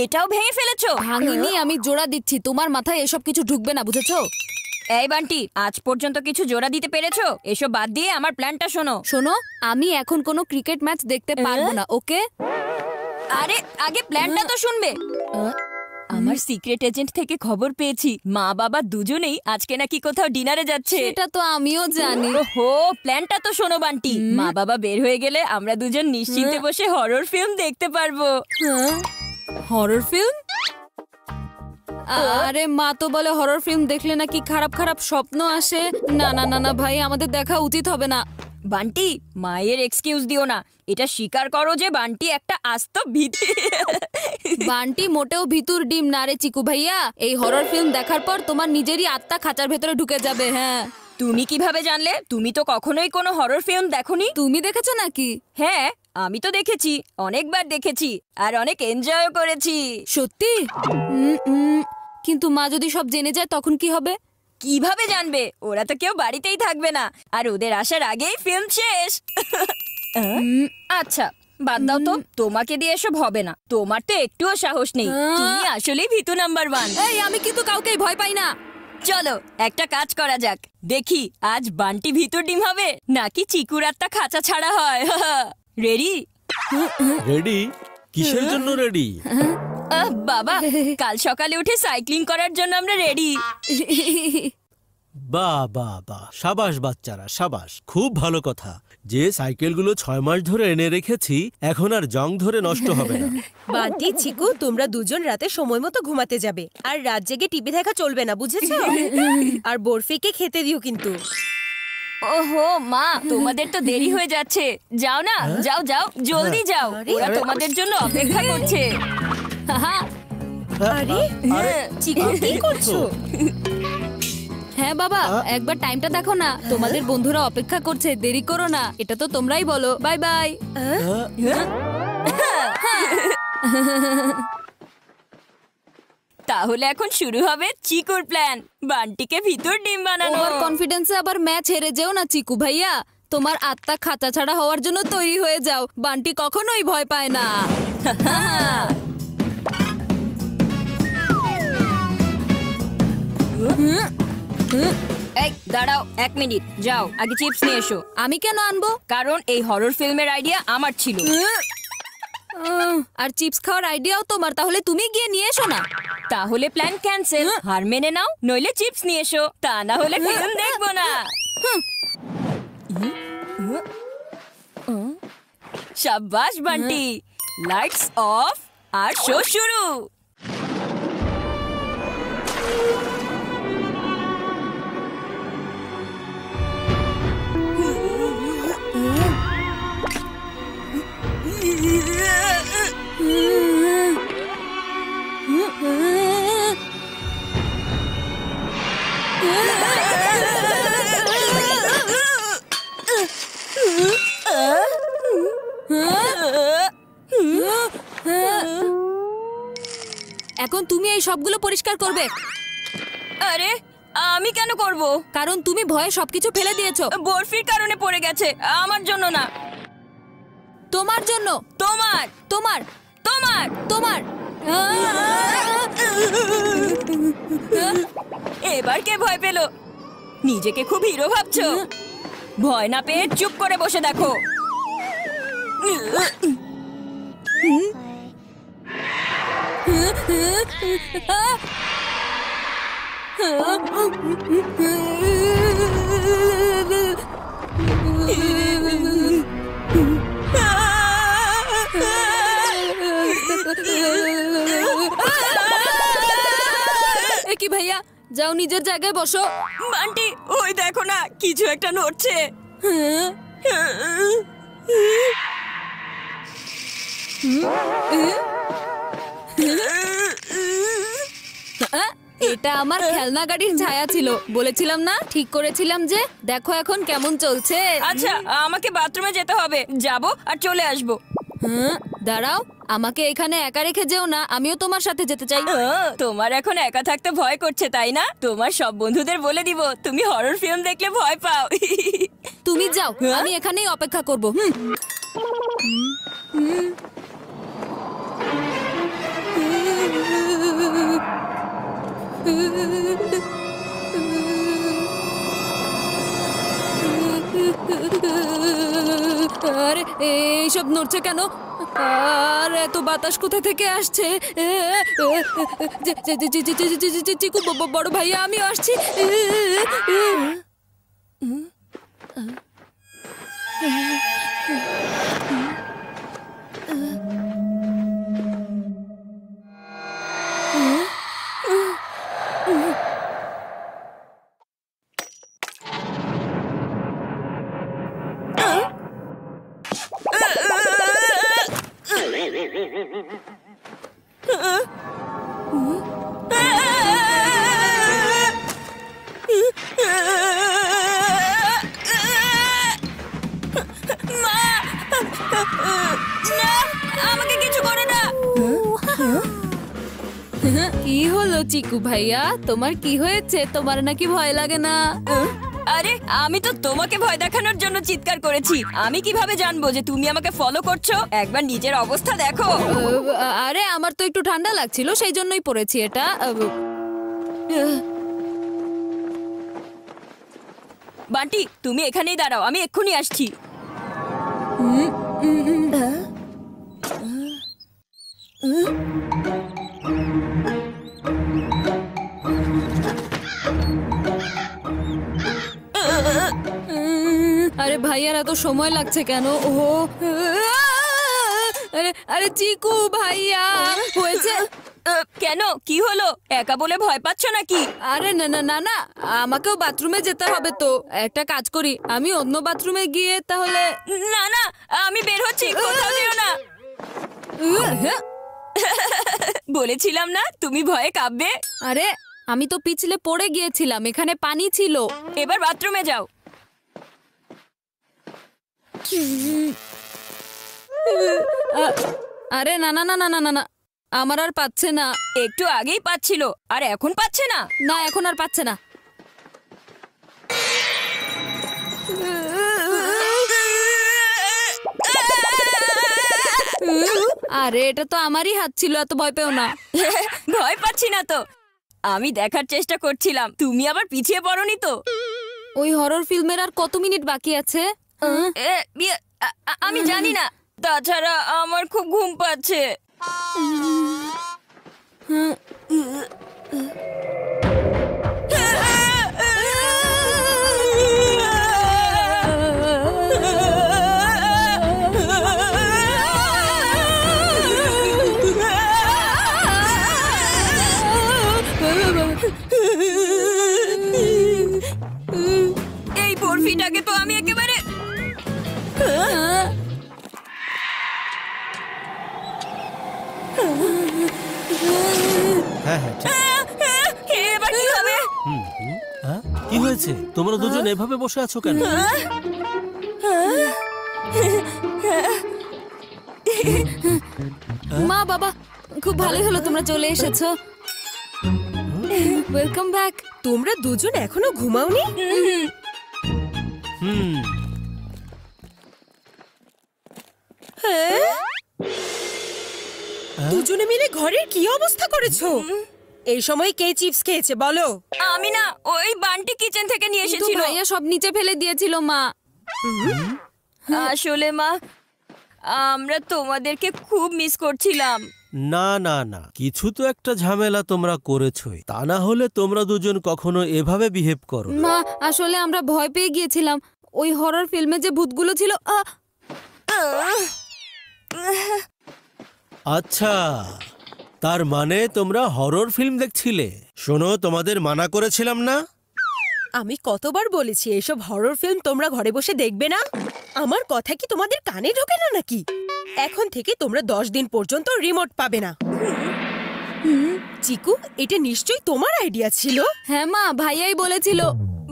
এটাও ভেঙে ফেলেছো? ভাঙিনি, আমি জোড়া দিচ্ছি। তোমার মাথায় এসব কিছু ঢুকবে না, বুঝেছো? এই বান্টি, আজ পর্যন্ত কিছু জোড়া দিতে পেরেছো? এসব বাদ দিয়ে আমার প্ল্যানটা শোনো। শোনো, আমি এখন কোনো ক্রিকেট ম্যাচ দেখতে পারবো না, ওকে? আরে আগে প্ল্যানটা তো শুনবে। আমার সিক্রেট এজেন্ট থেকে খবর পেয়েছি মা বাবা দুজনেই আজকে নাকি কোথাও ডিনারে যাচ্ছে। এটা তো আমিও জানি। ওহো, প্ল্যানটা তো শোনো বান্টি। মা বাবা বের হয়ে গেলে আমরা দুজন নিশ্চিন্তে বসে হরর ফিল্ম দেখতে পারবো। Horror film? আরে মা তো বলে হরর ফিল্ম দেখলে নাকি খারাপ খারাপ স্বপ্ন আসে। না না না না ভাই, আমাদের দেখা উচিত হবে না। বান্টি, মায়ের এক্সকিউজ দিও না। এটা স্বীকার করো যে বান্টি একটা আস্ত ভীতি। বান্টি মোটেও ভিতুর ডিম না রে চিকু ভাইয়া। এই হরর ফিল্ম দেখার পর তোমার নিজেরই আত্মা খাঁচার ভেতরে ঢুকে যাবে। হ্যাঁ। তুমি কিভাবে জানলে? তুমি তো কখনোই কোনো হরর ফিল্ম দেখোনি। তুমি দেখেছো নাকি? হ্যাঁ, আমি তো দেখেছি, অনেকবার দেখেছি, আর অনেক এনজয়ও করেছি। সত্যি? কিন্তু মা যদি সব জেনে যায় তখন কি হবে? কিভাবে জানবে? ওরা তো কেউ বাড়িতেই থাকবে না, আর ওদের আসার আগেই ফিল্ম শেষ। আচ্ছা বাদ দাও তো, তোমাকে দিয়ে এসব হবে না। তোমার তো একটুও সাহস নেই। তুমি আসলেই ভীতু নাম্বার 1। এই, আমি কিন্তু কাউকেই ভয় পাই না। চলো একটা কাজ করা যাক, দেখি আজ বান্টি ভিতর ডিম হবে নাকি চিকুর আত্মা খাঁচা ছাড়া হয়। রেডি? রেডি? কিসের জন্য রেডি? বাবা, কাল সকালে উঠে সাইক্লিং করার জন্য আমরা রেডি। বাহ বাহ বাহ, সাবাস বাচ্চারা, সাবাস। খুব ভালো কথা যে সাইকেলগুলো 6 মাস ধরে এনে রেখেছি এখন আর জং ধরে নষ্ট হবে না। বান্টি, চিকু, তোমরা দুজন রাতে সময় মতো ঘুমাতে যাবে, আর রাত জেগে টিভি দেখা চলবে না, বুঝেছো? আর বরফিকে খেতে দিও কিন্তু। ওহো মা, তোমাদের তো দেরি হয়ে যাচ্ছে। যাও না, যাও যাও, জলদি যাও, ওরা তোমাদের জন্য অপেক্ষা করছে। আরে চিকু, কি করছো? হ্যাঁ বাবা, একবার টাইমটা দেখো না। তোমাদের বন্ধুরা অপেক্ষা করছে, দেরি করো না। এটা তো তোমরাই বলো। Bye bye. তাহলে এখন শুরু হবে চিকুর প্ল্যান, বান্টিকে ভিতর ডিম বানানো। ওভার কনফিডেন্সে আবার ম্যাচ হেরে যেও না চিকু ভাইয়া। তোমার আত্মা খাঁচা ছাড়া হওয়ার জন্য তৈরি হয়ে যাও। বান্টি কখনোই ভয় পায় না। এই দাঁড়াও, 1 মিনিট। যাও আগে চিপস নিয়ে এসো। আমি কেন আনবো? কারণ এই হরর ফিল্মের আইডিয়া আমার ছিল। আর চিপস খাওয়ার আইডিয়াও তোমার, তাহলে তুমি গিয়ে নিয়ে এসো না। তাহলে প্ল্যান ক্যান্সেল। হার মেনে নাও, নইলে চিপস নিয়ে এসো, তা না হলে ফিল্ম দেখবো না। শাবাশ বান্টি, লাইটস অফ আর শো শুরু। এখন তুমি এই সবগুলো পরিষ্কার করবে। আরে আমি কেন করব? কারণ তুমি ভয়ে সবকিছু ফেলে দিয়েছো। বরফির কারণে পড়ে গেছে, আমার জন্য না। তোমার জন্য। তোমার তোমার তোমার তোমার এবার কে ভয় পেল? নিজেকে খুব হিরো ভাবছো? ভয় না পেয়ে চুপ করে বসে দেখো। কি ভাইয়া, যাও নিজের জায়গায় বসো। বান্টি, ওই দেখো না, কিছু একটা নড়ছে। এটা আমার খেলনা গাড়ির ছায়া ছিল। বলেছিলাম না, ঠিক করেছিলাম যে। দেখো এখন কেমন চলছে। আচ্ছা, আমাকে বাথরুমে যেতে হবে, যাবো আর চলে আসবো। দাঁড়াও, আমাকে এখানে একা রেখে যেও না, আমিও তোমার সাথে যেতে চাই। তোমার এখন একা থাকতে ভয় করছে তাই না? তোমার সব বন্ধুদের বলে দিব তুমি হরর ফিল্ম দেখলে ভয় পাও। তুমি যাও, আমি এখানেই অপেক্ষা করবো। চুপচাপ নড়ছে কেন? আর এত বাতাস কোথা থেকে আসছে? চিকু, বড় ভাইয়া, আমি আসছি। আমাকে কিছু করো না। কি হলো চিকু ভাইয়া, তোমার কি হয়েছে? তোমার নাকি ভয় লাগে না? আরে আমি তো তোমাকে ভয় দেখানোর জন্য চিৎকার করেছি। আমি কিভাবে জানবো যে তুমি আমাকে ফলো করছো? একবার নিজের অবস্থা দেখো। আরে আমার তো একটু ঠান্ডা লাগছিল, সেই জন্যই পরেছি এটা। বান্টি, তুমি এখানেই দাঁড়াও, আমি এক্ষুনি আসছি। আরে ভাইয়ার এত সময় লাগছে কেন? ও আরে আরে চিকু ভাইয়া, হয়েছে? কেন, কি হলো? একা বলে ভয় পাচ্ছ নাকি? আরে না না না না, আমাকেও বাথরুমে যেতে হবে তো। একটা কাজ করি, আমি অন্য বাথরুমে গিয়ে তাহলে। না না, আমি বের হচ্ছি, কোথাও যেও না। বলেছিলাম না তুমি ভয়ে কাঁপবে। আরে আমি তো পিছলে পড়ে গিয়েছিলাম, এখানে পানি ছিল। এবার বাথরুমে যাও। আরে না না না না না না না, আমার আর পাচ্ছে না। একটু আগেই পাচ্ছিল, আর এখন পাচ্ছে না? না, এখন আর পাচ্ছে না। আরে এটা তো আমারই হাত ছিল, এত ভয় পেও না। ভয় পাচ্ছি না তো, আমি দেখার চেষ্টা করছিলাম তুমি আবার পিছিয়ে পড়োনি তো। ওই হরর ফিল্মের আর কত মিনিট বাকি আছে? আমি জানি না, তাছাড়া আমার খুব ঘুম পাচ্ছে। এই বরফিটাকে তো আমি একেবারে। হ্যাঁ হ্যাঁ ঠিক। এবার কি হবে? হ্যাঁ? কি হয়েছে? তোমরা দুজন এভাবে বসে আছো কেন? মা বাবা, খুব ভালোই হলো তোমরা চলে এসেছো। Welcome back. তোমরা দুজন এখনো ঘুমাওনি? হুম। দুজনে মিলে ঘরের কি অবস্থা করেছো? এই সময় কে চিপস খেয়েছে বলো? আমি না, ওই বান্টি কিচেন থেকে নিয়ে কিন্তু এসেছিল। ভাইয়া সব নিচে ফেলে দিয়েছিল মা। আসলে মা, আমরা তোমাদেরকে খুব মিস করছিলাম। না না না, কিছু তো একটা ঝামেলা তোমরা করেছোই, তা না হলে তোমরা দুজন কখনো এভাবে বিহেভ করো না। মা আসলে আমরা ভয় পেয়ে গিয়েছিলাম, ওই হরর ফিল্মে যে ভূতগুলো ছিল। আচ্ছা, তার মানে তোমরা হরর ফিল্ম দেখছিলে? শোনো, তোমাদের মানা করেছিলাম না? আমি কতবার বলেছি এসব হরর ফিল্ম তোমরা ঘরে বসে দেখবে না। আমার কথা কি তোমাদের কানে ঢোকে না নাকি? এখন থেকে তোমরা 10 দিন পর্যন্ত রিমোট পাবে না। চিকু, এটা নিশ্চয়ই তোমার আইডিয়া ছিল। হ্যাঁ মা, ভাইয়াই বলেছিল।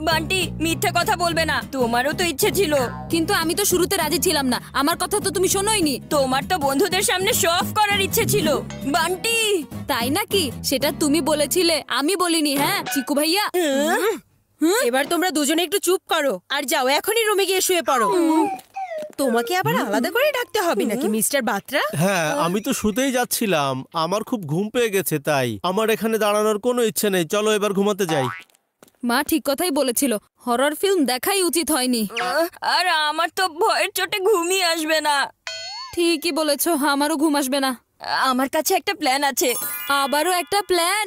বান্টি, মিথ্যে কথা বলবে না, তোমারও তো ইচ্ছে ছিল। কিন্তু আমি তো শুরুতে রাজি ছিলাম না, আমার কথা তো তুমি শোনোইনি। তোমার তো বন্ধুদের সামনে শো অফ করার ইচ্ছে ছিল। বান্টি, তাই নাকি? সেটা তুমি বলেছিলে, আমি বলিনি। হ্যাঁ চিকু ভাইয়া। এবার তোমরা দুজনে একটু চুপ করো আর যাও এখনই রুমে গিয়ে শুয়ে পড়ো। তোমাকে আবার আলাদা করে ডাকতে হবে নাকি মিস্টার বাত্রা? হ্যাঁ, আমি তো শুতেই যাচ্ছিলাম, আমার খুব ঘুম পেয়ে গেছে, তাই আমার এখানে দাঁড়ানোর কোনো ইচ্ছে নেই। চলো এবার ঘুমাতে যাই। মা ঠিক কথাই বলেছিল, হরর ফিল্ম দেখাই উচিত হয়নি। আর আমার তো ভয়ের চোটে ঘুমই আসবে না। ঠিকই বলেছো, আমারও ঘুম আসবে না। আমার কাছে একটা প্ল্যান আছে। আবারও একটা প্ল্যান?